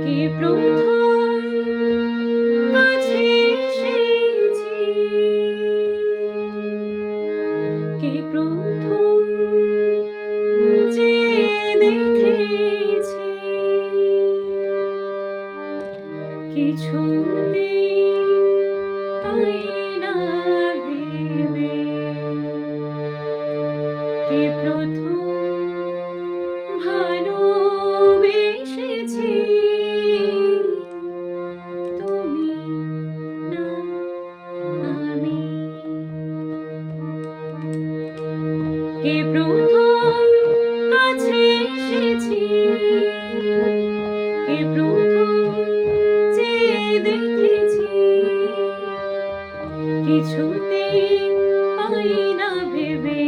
কে প্রথম কাছে এসেছি, কে প্রথম যে দেখেছি, কিছুতেই পাই না ভেবে, কে প্রথম ভালোবেসেছি, তুমি না আমি। কে প্রথম কাছে এসেছি, কে প্রথম যে দেখেছি, কিছুতেই পাই না ভেবে,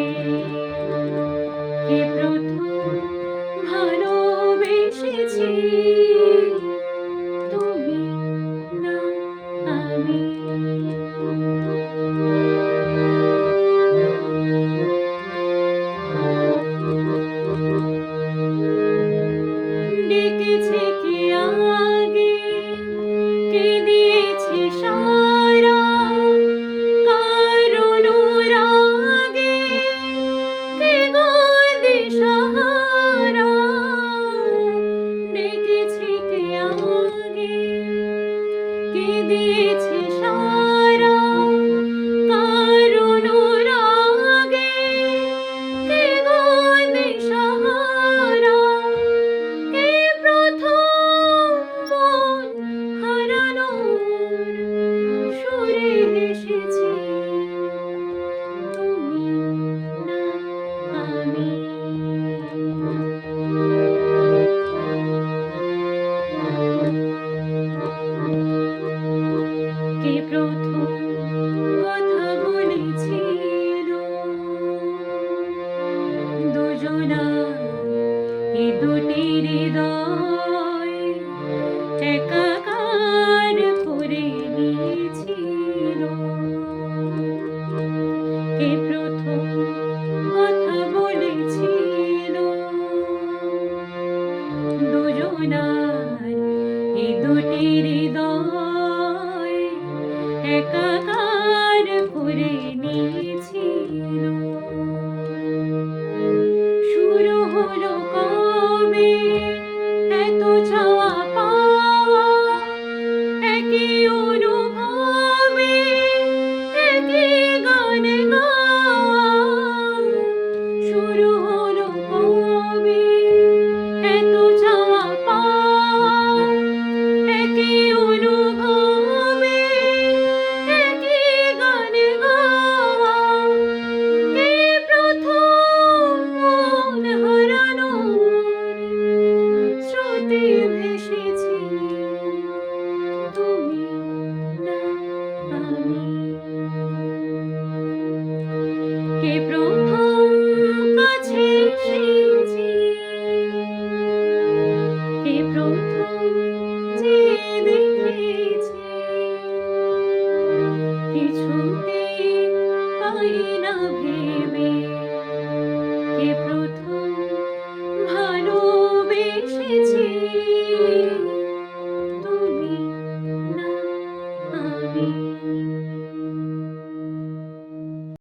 কে প্রথম ভালোবেসেছি, তুমি না আমি। ডেকেছে কে আগে, কে দিয়েছে সারা, কারণ রাগে কে গো দিশাহারা। ডেকেছে কে আগে, কে দিয়েছে সারা, কারণ রাগে কে গো দিশাহারা। কে প্রথম মন হারানোর সুরে হেসেছে, তুমি না আমি। কে প্রথম কথা বলেছিল দুজনার এ দুটি হৃদয় একাকার করে নিয়েছিল। কে প্রথম কথা বলেছিল দুজনার এ দুটি হৃদয় একা